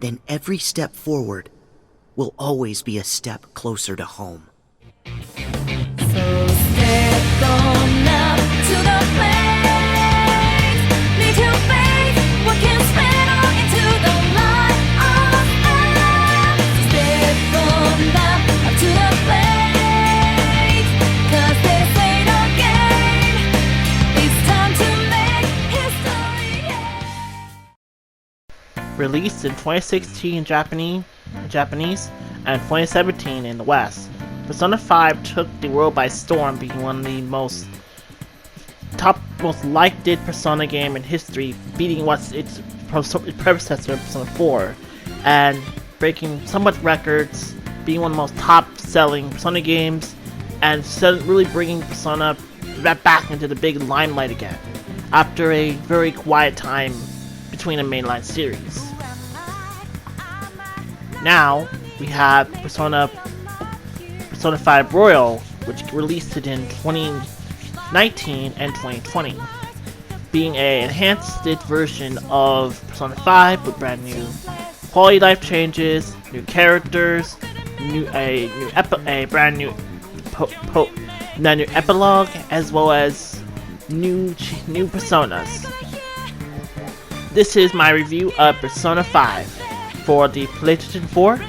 then every step forward will always be a step closer to home. So step on up to the place. Need to face what can spread on into the light of us. Step on up to the place. 'Cause this ain't a game. It's time to make history, yeah. Released in 2016 in Japanese and 2017 in the West, Persona 5 took the world by storm, being one of the most liked Persona game in history, beating its predecessor, Persona 4, and breaking somewhat records, being one of the most top-selling Persona games, and really bringing Persona back into the big limelight again, after a very quiet time between the mainline series. Now, we have Persona 5 Royal, which released it in 2019 and 2020, being an enhanced version of Persona 5 with brand new quality life changes, new characters, a brand new epilogue, as well as new personas. This is my review of Persona 5 for the PlayStation 4.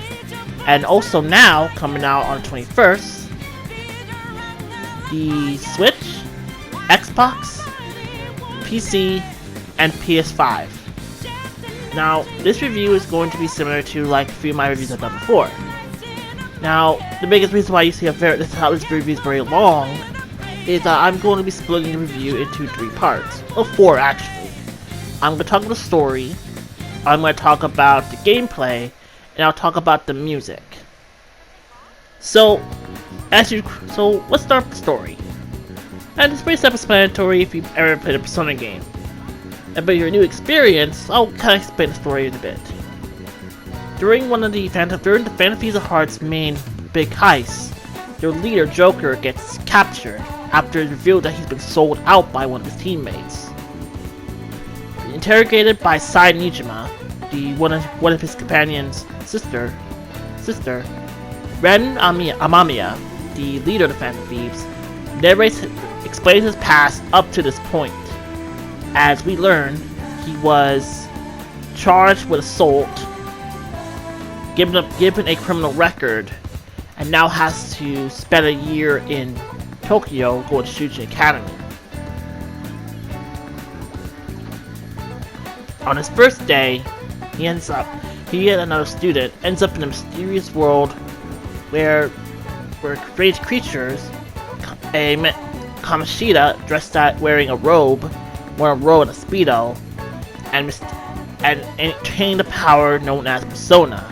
And also now, coming out on the 21st, the Switch, Xbox, PC, and PS5. Now, this review is going to be similar to like a few of my reviews I've done before. Now, the biggest reason why you see how this review is very long is that I'm going to be splitting the review into 3 parts. Or 4, actually. I'm going to talk about the story, I'm going to talk about the gameplay, and I'll talk about the music. So let's start with the story. And it's pretty self-explanatory if you've ever played a Persona game. And for your new experience, I'll kind of explain the story a bit. During the Fantasies of Heart's main big heist, their leader Joker gets captured after it's revealed that he's been sold out by one of his teammates. Interrogated by Sai Nijima, one of his companions' sister, Ren Amamiya, the leader of the Phantom Thieves, explains his past up to this point. As we learn, he was charged with assault, given a criminal record, and now has to spend a year in Tokyo going to Shuji Academy. On his first day, he and another student ends up in a mysterious world where strange creatures, a Kamoshida dressed out wearing a robe and a speedo, and obtained a power known as Persona.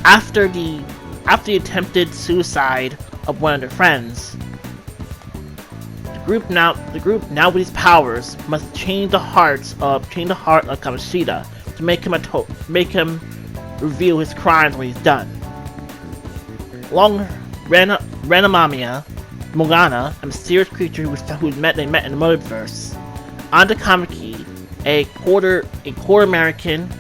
After the attempted suicide of one of their friends, the group now with these powers must change the heart of Kamoshida to make him reveal his crimes when he's done. Along Renamamiya, Morgana, a mysterious creature they met in the multiverse, Anda Kamiki, a quarter American,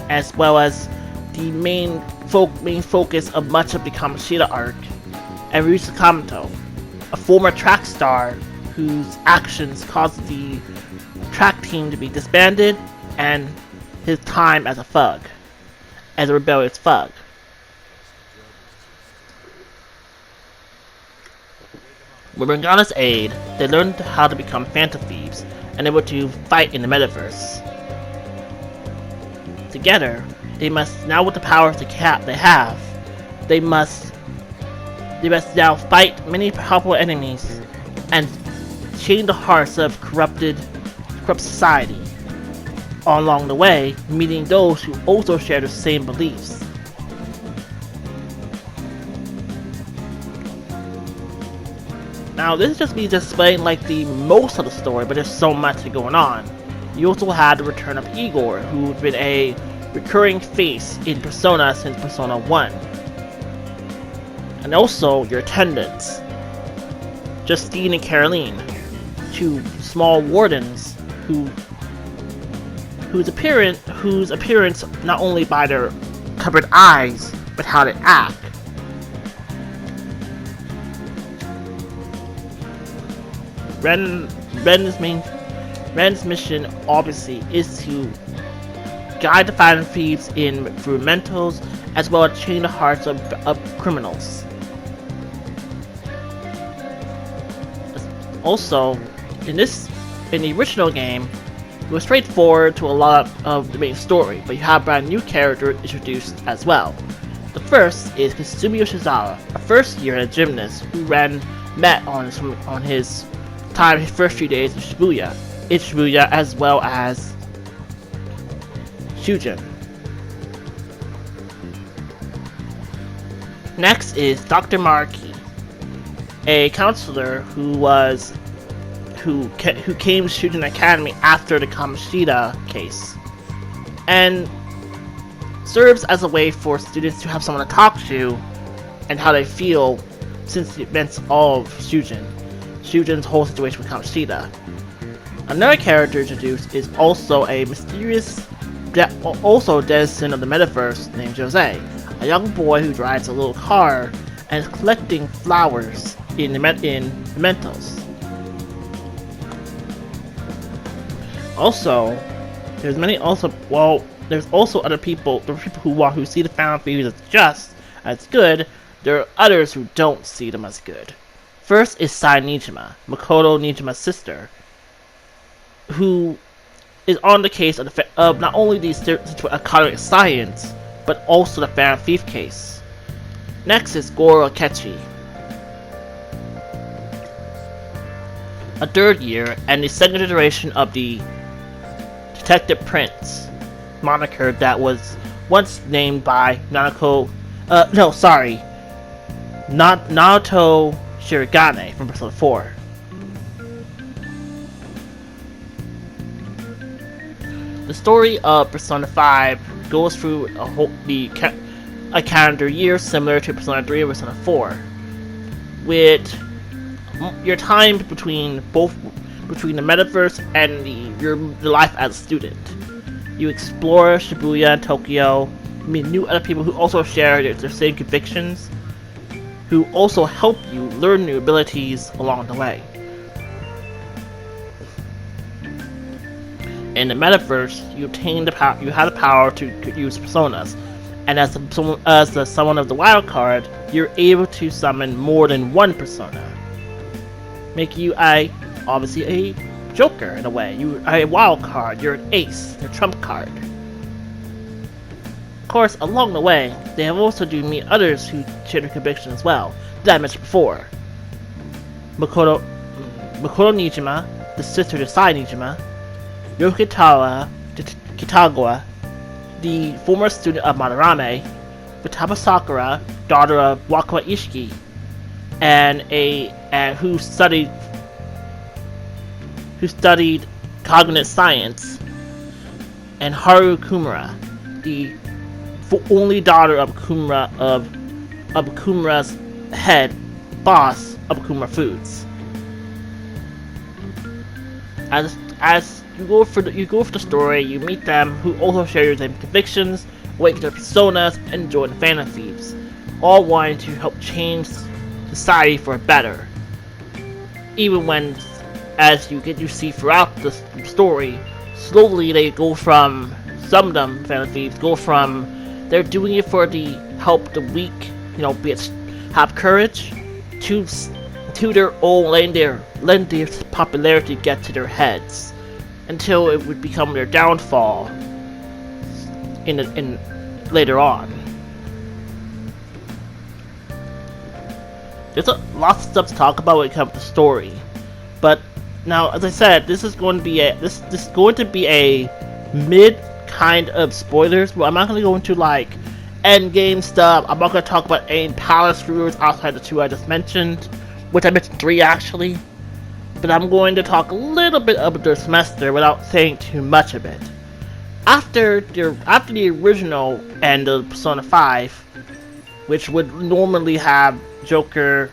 as well as the main focus of much of the Kamoshida arc, and Ryusa Kamoto, a former track star whose actions caused the track team to be disbanded, and his time as a rebellious thug. With Morgana's aid, they learned how to become Phantom Thieves and able to fight in the metaverse. Together, they must, now with the powers they have, they must now fight many powerful enemies and change the hearts of corrupt society. Along the way, meeting those who also share the same beliefs. Now, this is just me displaying like the most of the story, but there's so much going on. You also had the return of Igor, who's been a recurring face in Persona since Persona 1. And also your attendants, Justine and Caroline, two small wardens who whose appearance not only by their covered eyes, but how they act. Ren's mission obviously is to guide the Phantom Thieves through mentals, as well as change the hearts of criminals. Also, in the original game, it was straightforward to a lot of the main story, but you have brand new characters introduced as well. The first is Kasumi Yoshizawa, a first-year gymnast who Ren met on his first few days in Shibuya, as well as Shujin. Next is Dr. Maraki, a counselor who came to Shujin Academy after the Kamoshida case, and serves as a way for students to have someone to talk to and how they feel since the events of Shujin's whole situation with Kamoshida. Another character introduced is also a mysterious, also denizen of the metaverse named Jose, a young boy who drives a little car and is collecting flowers in mementos. Also, there's also other people. There are people who see the Phantom Thieves as just as good. There are others who don't see them as good. First is Sai Nijima, Makoto Nijima's sister, who is on the case of not only the academic science, but also the Phantom Thief case. Next is Goro Akechi, a third year and the second generation of the Detective Prince moniker that was once named by Naruto Shirogane from Persona 4. The story of Persona 5 goes through a calendar year similar to Persona 3 and Persona 4, with your time between the metaverse and your life as a student. You explore Shibuya and Tokyo, meet new other people who also share their same convictions, who also help you learn new abilities along the way. In the metaverse, you have the power to use personas, and as the summon of the wild card, you're able to summon more than one persona, make you obviously a Joker in a way. You are a wild card, you're an ace, a trump card. Of course, along the way, they have also meet others who share their conviction as well, that I mentioned before. Makoto Nijima, the sister to Sai Nijima, Yokitawa Kitagawa, the former student of Madarame, Futaba Sakura, daughter of Wakawa Ishiki, and who studied cognitive science, and Haru Kumura, the only daughter of Kumura's head boss of Kumura Foods. As you go for the story, you meet them who also share your same convictions, wake their personas, and join the Phantom Thieves, all wanting to help change society for better. Even when, as you see throughout the story, slowly they go from, some of them Phantom Thieves go from they're doing it for the help the weak, have courage, to their own letting their popularity get to their heads, until it would become their downfall in later on. There's lots of stuff to talk about when it comes to story, but now, as I said, this is going to be a mid kind of spoilers. Well, I'm not going to go into end game stuff. I'm not going to talk about any palace rumors outside the two I just mentioned, which I mentioned 3 actually. But I'm going to talk a little bit about the semester without saying too much of it. After the original end of Persona 5, which would normally have Joker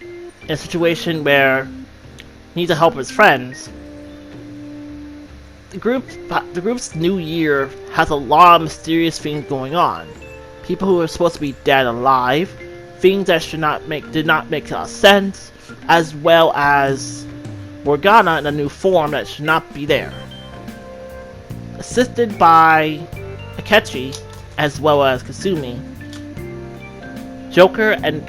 in a situation where he needs to help his friends, the group's new year has a lot of mysterious things going on. People who are supposed to be dead alive, things that did not make a lot of sense, as well as Morgana in a new form that should not be there. Assisted by Akechi, as well as Kasumi, Joker and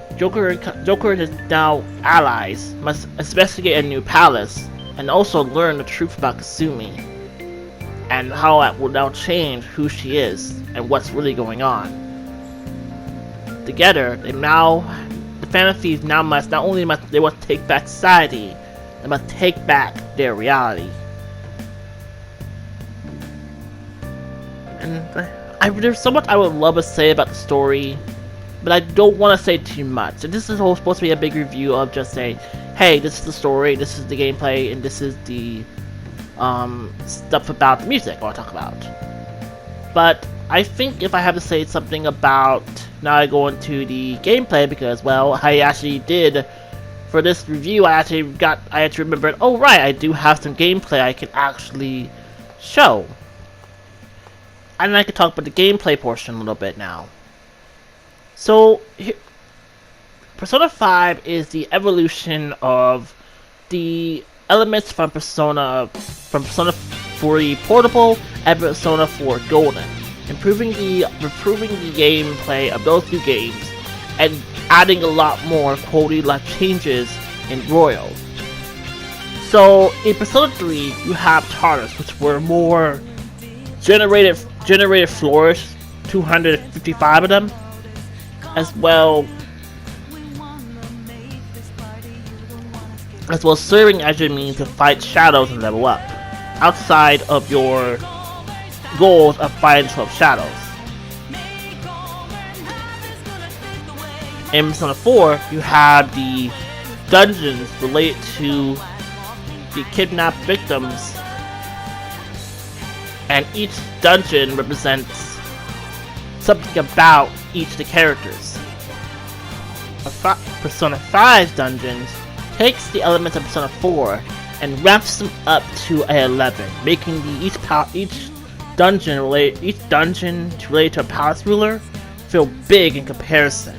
his now allies must investigate a new palace and also learn the truth about Kasumi and how it will now change who she is and what's really going on. Together, the fantasies now must take back society, they must take back their reality. And there's so much I would love to say about the story, but I don't want to say too much. And this is supposed to be a big review of just saying, hey, this is the story, this is the gameplay, and this is the stuff about the music I want to talk about. But I think if I have to say something about, now I go into the gameplay, because, well, I actually did, for this review, I actually remembered, oh right, I do have some gameplay I can actually show. And I can talk about the gameplay portion a little bit now. So, Persona 5 is the evolution of the elements from Persona 3 Portable and Persona 4 Golden, improving the gameplay of those two games and adding a lot more quality life changes in Royal. So, in Persona 3, you have charters, which were more generated floors, 255 of them, as well serving as your means to fight shadows and level up, outside of your goals of fighting 12 shadows. In Persona 4, you have the dungeons related to the kidnapped victims, and each dungeon represents something about each of the characters. Persona 5 dungeons takes the elements of Persona 4 and ramps them up to a 11, making each dungeon related to a palace ruler feel big in comparison.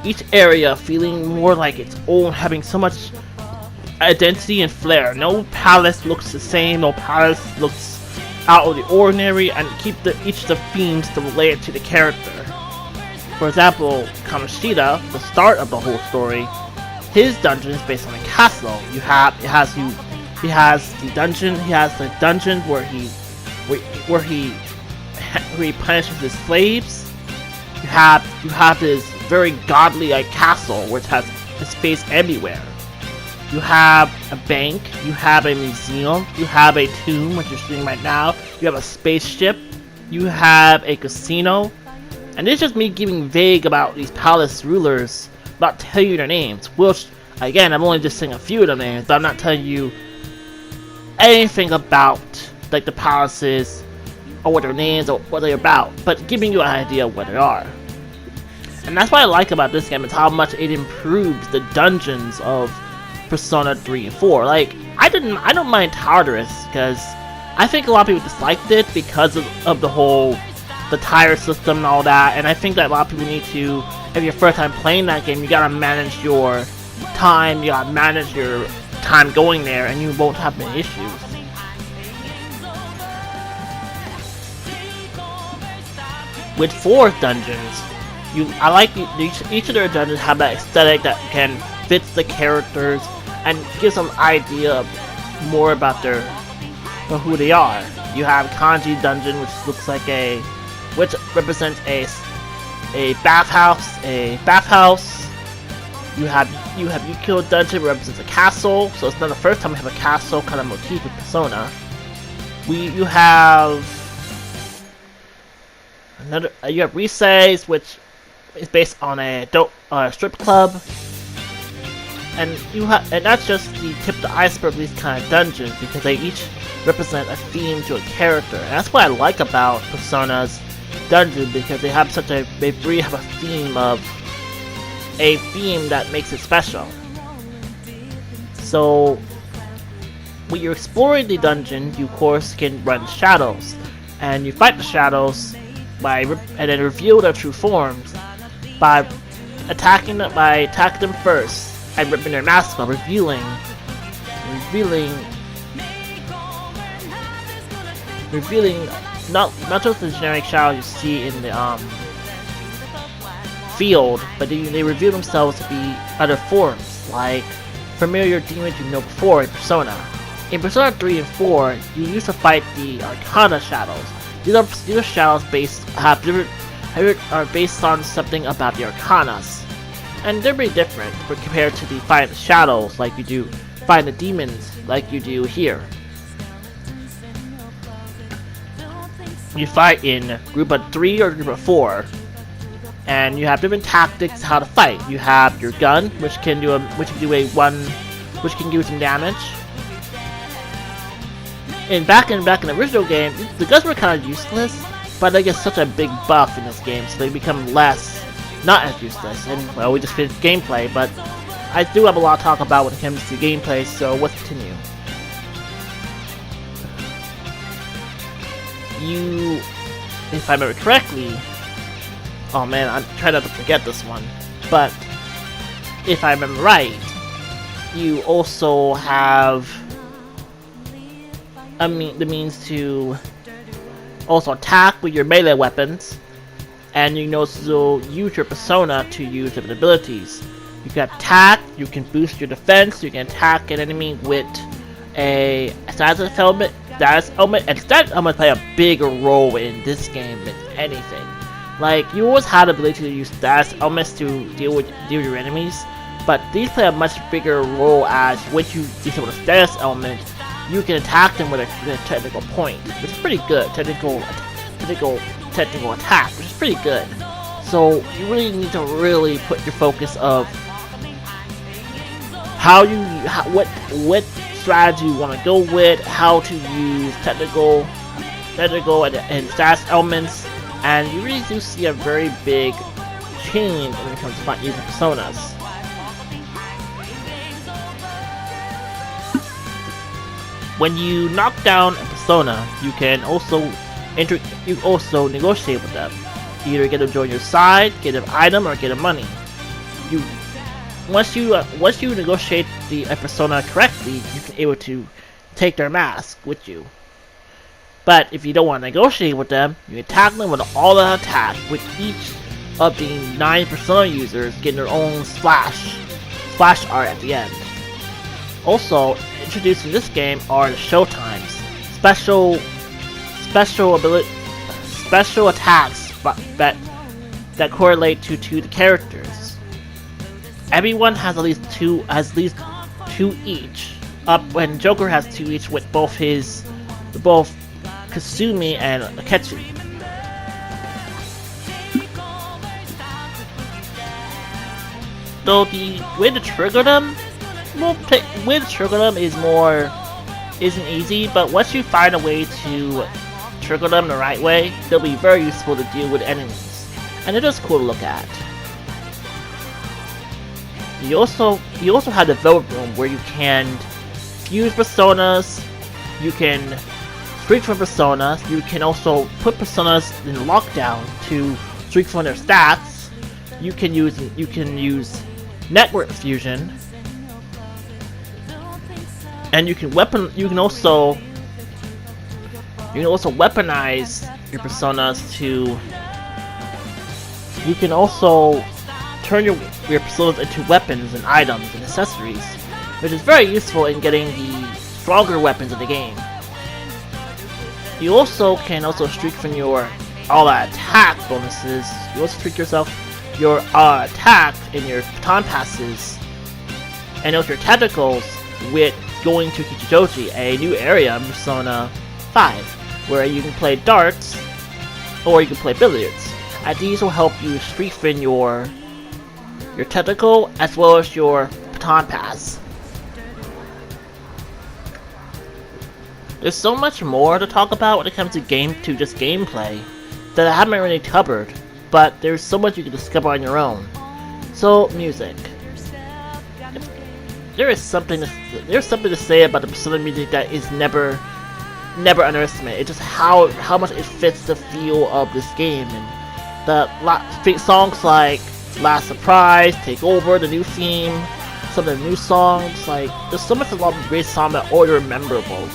Each area feeling more like its own, having so much identity and flair. No palace looks the same, no palace looks out of the ordinary, and keep each of the themes to relate to the character. For example, Kamoshida, the start of the whole story, his dungeon is based on a castle. He has the dungeon where he punishes his slaves. You have this very godly castle which has his face everywhere. You have a bank, you have a museum, you have a tomb, which you're seeing right now, you have a spaceship, you have a casino, and it's just me giving vague about these palace rulers, not telling you their names, which, again, I'm only just saying a few of the names, but I'm not telling you anything about, like, the palaces, or what their names, or what they're about, but giving you an idea of what they are. And that's what I like about this game, is how much it improves the dungeons of Persona 3 and 4. Like, I don't mind Tartarus, because I think a lot of people disliked it because of the tire system and all that, and I think that a lot of people need to, if you're first time playing that game, you gotta manage your time, going there, and you won't have many issues. With 4 dungeons, I like each of their dungeons have that aesthetic that can fit the characters and gives them an idea more about who they are. You have Kanji Dungeon, which represents a bathhouse. You have Yukio Dungeon, which represents a castle. So it's not the first time we have a castle kind of motif with Persona. You have Riseis, which is based on a strip club. And that's just the tip of the iceberg of these kind of dungeons, because they each represent a theme to a character. And that's what I like about Persona's dungeon, because they have they really have a theme that makes it special. So when you're exploring the dungeon, you of course can run shadows, and you fight the shadows and then reveal their true forms by attacking them first and ripping their masks off, revealing not just the generic shadows you see in the field, but they reveal themselves to be other forms, like familiar demons you know before in Persona. In Persona 3 and 4, you used to fight the Arcana shadows. These are shadows are based on something about the Arcanas, and they're pretty different compared to the fighting the shadows like you do, fighting the demons like you do here. You fight in group of 3 or group of 4, and you have different tactics how to fight. You have your gun, which can do some damage. And back in the original game, the guns were kind of useless, but they get such a big buff in this game, so they become not as useless. And well, we just finished gameplay, but I do have a lot to talk about when it comes to gameplay, so let's continue. If I remember correctly, oh man, I'm trying not to forget this one, but if I remember right, you also have the means to also attack with your melee weapons, and you can also use your persona to use different abilities. You can attack, you can boost your defense, you can attack an enemy with a status element, and status elements play a bigger role in this game than anything. Like, you always have the ability to use status elements to deal with your enemies, but these play a much bigger role as once you disable the status element, you can attack them with a technical point, which is pretty good. Technical attack, which is pretty good. So you really need to really put your focus of what strategy you want to go with, how to use technical and status elements, and you really do see a very big change when it comes to using personas. When you knock down a persona, you can also negotiate with them. Either get them to join your side, get an item, or get them money. Once you negotiate a persona correctly, you can able to take their mask with you. But if you don't want to negotiate with them, you attack them with all out attack, with each of the 9 persona users getting their own splash art at the end. Also, introduced in this game are the showtimes, special attacks that correlate to the characters. Everyone has at least two each. And Joker has 2 each with both Kasumi and Akechi. Though the way to trigger them, isn't easy, but once you find a way to trigger them the right way, they'll be very useful to deal with enemies, and they're just cool to look at. You also have the development room where you can fuse personas, you can streak from personas, you can also put personas in lockdown to streak from their stats. You can use network fusion. And you can also weaponize your personas to. You can also turn your personas into weapons and items and accessories, which is very useful in getting the stronger weapons of the game. You also can streak from your all-out attack bonuses. You also streak your attack in your baton passes, and also your tentacles with going to Kichijoji, a new area in Persona 5, where you can play darts or you can play billiards. And these will help you strengthen your tentacle as well as your baton pass. There's so much more to talk about when it comes to just gameplay that I haven't really covered, but there's so much you can discover on your own. So, music. there's something to say about the Persona music that is never underestimated. It's just how much it fits the feel of this game, and the songs like Last Surprise, Take Over, the new theme, some of the new songs. Like, there's so much a lot of great songs that are memorable,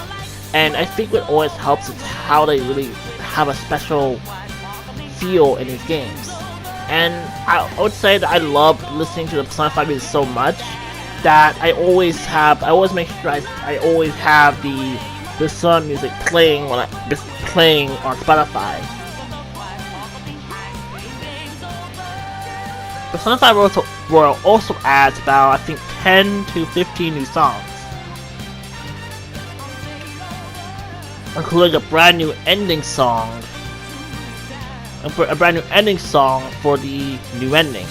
and I think what always helps is how they really have a special feel in these games. And I would say that I love listening to the Persona 5 music so much that I always make sure I always have the Persona music playing on Spotify. Persona 5 Royal also adds about, I think, 10 to 15 new songs, including a brand new ending song. A brand new ending song for the new ending.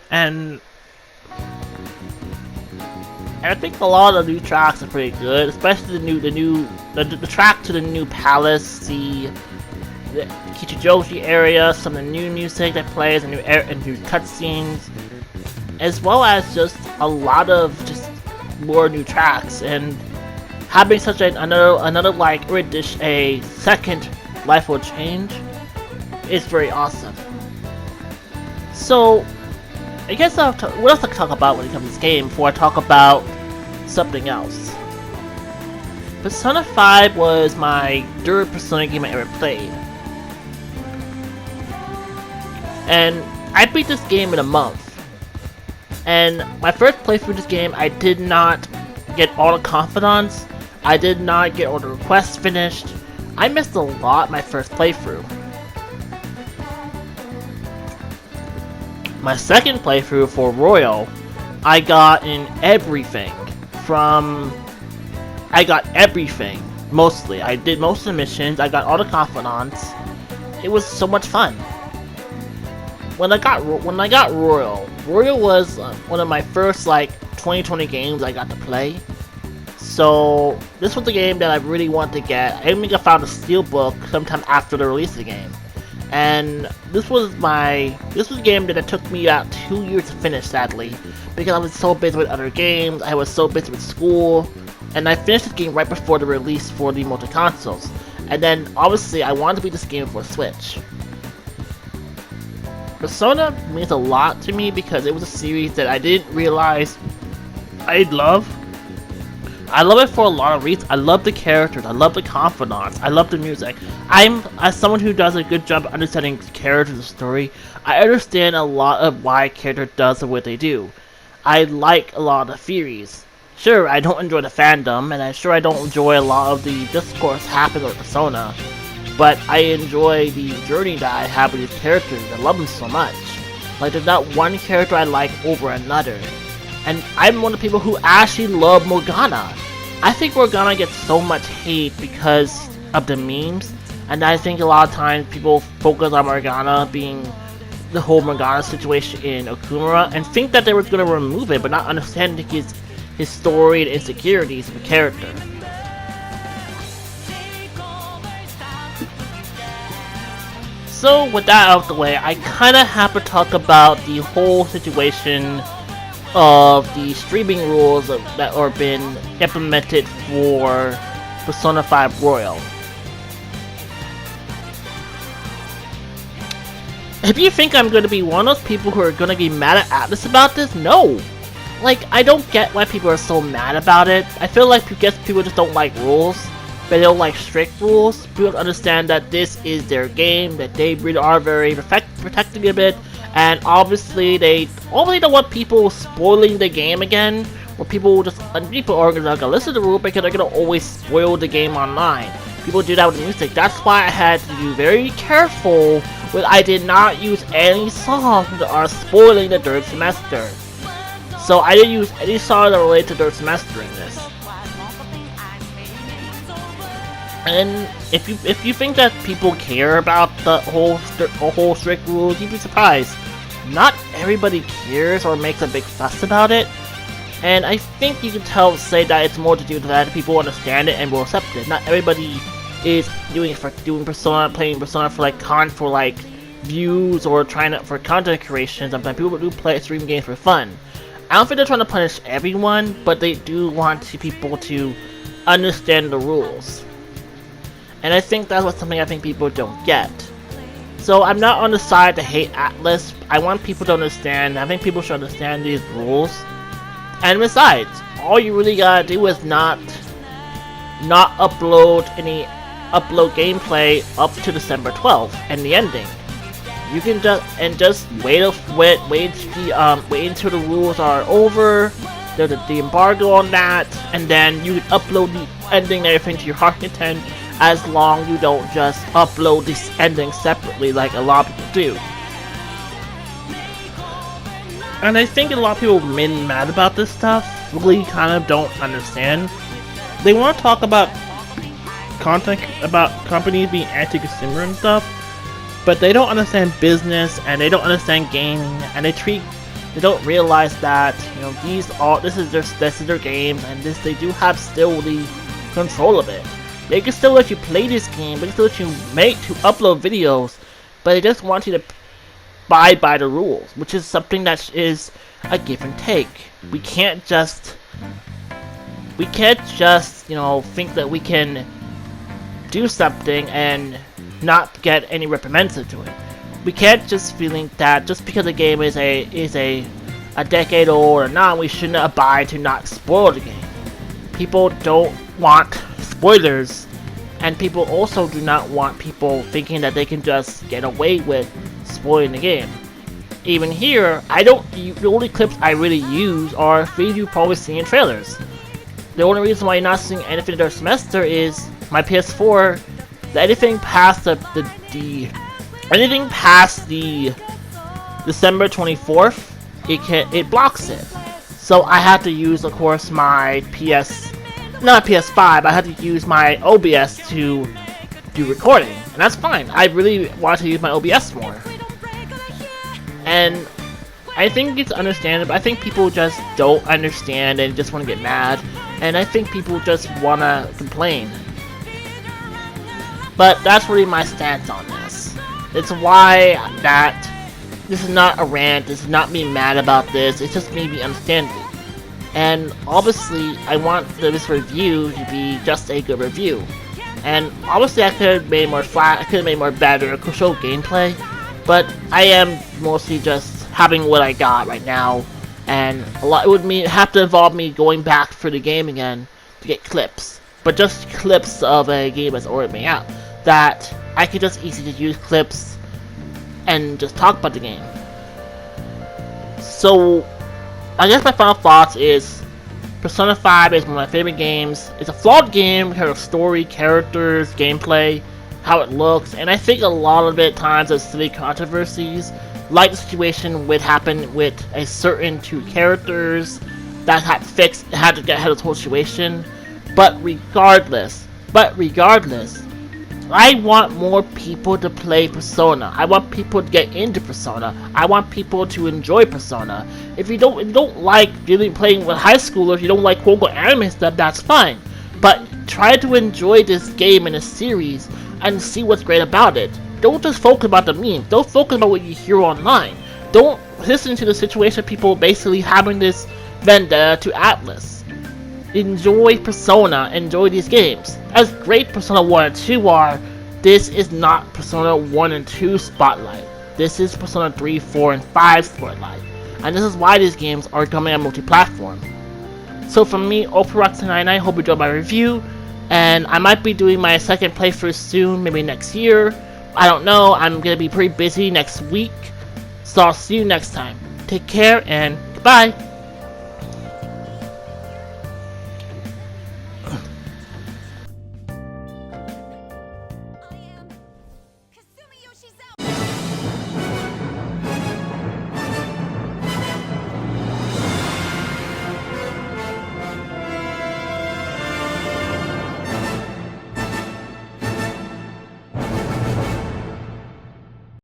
And I think a lot of the new tracks are pretty good, especially the track to the new palace, the Kichijoji area, some of the new music that plays, and new cutscenes, as well as just a lot of just more new tracks, and having such another like a second life will change is very awesome. So I guess what else to talk about when it comes to this game before I talk about something else. Persona 5 was my third Persona game I ever played, and I beat this game in a month. And my first playthrough of this game, I did not get all the confidants, I did not get all the requests finished. I missed a lot my first playthrough. My second playthrough for Royal, I got everything. Mostly. I did most of the missions, I got all the confidants. It was so much fun. When I got Royal was one of my first like 2020 games I got to play. So this was the game that I really wanted to get. I think I found a steelbook sometime after the release of the game, and this was a game that it took me about 2 years to finish, sadly, because I was so busy with other games. I was so busy with school, and I finished this game right before the release for the multi-consoles. And then obviously I wanted to beat this game for Switch. Persona means a lot to me because it was a series that I didn't realize I'd love. I love it for a lot of reasons. I love the characters, I love the confidants, I love the music. As someone who does a good job of understanding the characters and the story, I understand a lot of why a character does what they do. I like a lot of the theories. Sure, I don't enjoy the fandom, and I don't enjoy a lot of the discourse happening with Persona, but I enjoy the journey that I have with these characters. I love them so much. Like, there's not one character I like over another. And I'm one of the people who actually love Morgana. I think Morgana gets so much hate because of the memes, and I think a lot of times people focus on Morgana being the whole Morgana situation in Okumura and think that they were going to remove it, but not understanding his story and insecurities of the character. So with that out of the way, I kind of have to talk about the whole situation of the streaming rules that are been implemented for Persona 5 Royal. If you think I'm going to be one of those people who are going to be mad at Atlas about this, no! Like, I don't get why people are so mad about it. I feel like people just don't like rules, but they don't like strict rules. People don't understand that this is their game, that they really are very protecting a bit, and obviously they don't want people spoiling the game again, where people are gonna listen to the rule because they're gonna always spoil the game online. People do that with music. That's why I had to be very careful when I did not use any songs that are spoiling the third semester. So I didn't use any songs that relate to third semester in this. And if you think that people care about the whole strict rules, you'd be surprised. Not everybody cares or makes a big fuss about it, and I think you can say that it's more to do with that people understand it and will accept it. Not everybody is playing Persona for views or trying to for content creation. Sometimes people do play stream games for fun. I don't think they're trying to punish everyone, but they do want people to understand the rules. And I think that's something I think people don't get. So I'm not on the side to hate Atlas. I want people to understand. I think people should understand these rules. And besides, all you really gotta do is not upload gameplay up to December 12th and the ending. You can just wait until the rules are over. There's the embargo on that, and then you can upload the ending and everything to your heart content, as long as you don't just upload this ending separately like a lot of people do. And I think a lot of people been mad about this stuff really kind of don't understand. They want to talk about content about companies being anti-consumer and stuff, but they don't understand business and they don't understand gaming, and they don't realize that, you know, this is their games, and they do have still the control of it. They can still let you play this game, they can still let you upload videos, but they just want you to abide by the rules, which is something that is a give and take. We can't just you know, think that we can do something and not get any reprimands into it. We can't just feeling that just because the game is a decade old or not, we shouldn't abide to not spoil the game. People don't want spoilers, and people also do not want people thinking that they can just get away with spoiling the game. Even here, the only clips I really use are things you've probably seen in trailers. The only reason why you're not seeing anything during semester is my PS4. Anything past the December 24th, it blocks it. So I had to use, of course, my PS5. I had to use my OBS to do recording, and that's fine. I really want to use my OBS more, and I think it's understandable. I think people just don't understand and just want to get mad, and I think people just want to complain. But that's really my stance on this. It's why that this is not a rant, this is not me mad about this, it's just me being understanding. And obviously, I want this review to be just a good review. And obviously, I could have made more flat, I could have made more better, could show gameplay, but I am mostly just having what I got right now, and a lot it would have to involve me going back for the game again to get clips, but just clips of a game that's already made out. That I could just easily use clips and just talk about the game. So, I guess my final thoughts is Persona 5 is one of my favorite games. It's a flawed game because of story, characters, gameplay, how it looks, and I think a lot of it times there's silly controversies, like the situation would happen with a certain two characters that had to get out of the whole situation. But regardless, I want more people to play Persona. I want people to get into Persona. I want people to enjoy Persona. If you don't like playing with high schoolers, you don't like quote-unquote anime stuff, that's fine. But try to enjoy this game in a series and see what's great about it. Don't just focus about the memes. Don't focus about what you hear online. Don't listen to the situation of people basically having this vendetta to Atlas. Enjoy Persona, enjoy these games. As great Persona 1 and 2 are, this is not Persona 1 and 2 spotlight. This is Persona 3, 4, and 5 spotlight. And this is why these games are coming on multi-platform. So from me, Roxas, I hope you enjoyed my review, and I might be doing my second playthrough soon, maybe next year. I don't know, I'm gonna be pretty busy next week. So I'll see you next time. Take care and goodbye!